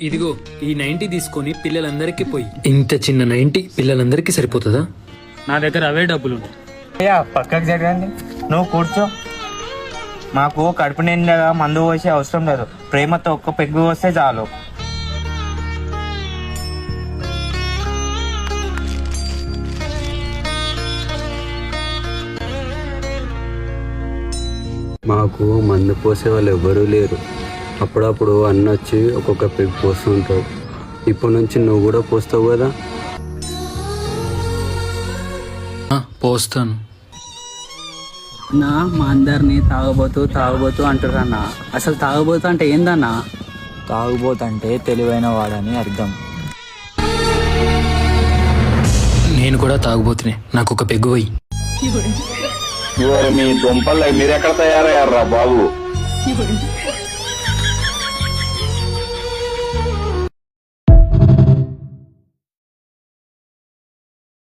ఇదిగో ఈ 90 తీసుకొని పిల్లలందరికీ పోయి. ఇంత చిన్న 90 పిల్లలందరికీ సరిపోతుందా? నా దగ్గర అవే డబ్బులు. అయ్యా పక్కకు జరగండి, నువ్వు కూర్చో. మాకు కడుపు నిండా మందు పోసే అవసరం లేదు, ప్రేమతో ఒక్క పెగ్గు వస్తే చాలు. మాకు మందు పోసే వాళ్ళు ఎవ్వరూ లేరు. అప్పుడప్పుడు అన్న వచ్చి ఒక్కొక్క పెగ్ పోస్తుంటాడు. ఇప్పటి నుంచి నువ్వు కూడా పోస్తావు కదా? పోస్తాను. మా అందరినీ తాగబోతూ అంటారన్న. అసలు తాగబోతు అంటే ఏందన్నా? తాగుబోతంటే తెలివైన వాడని అర్థం. నేను కూడా తాగుబోతునే, నాకు ఒక పెగ్గు పోయి. మీ దుంపలు మీరెక్కడ తయారయ్యారా బాబు?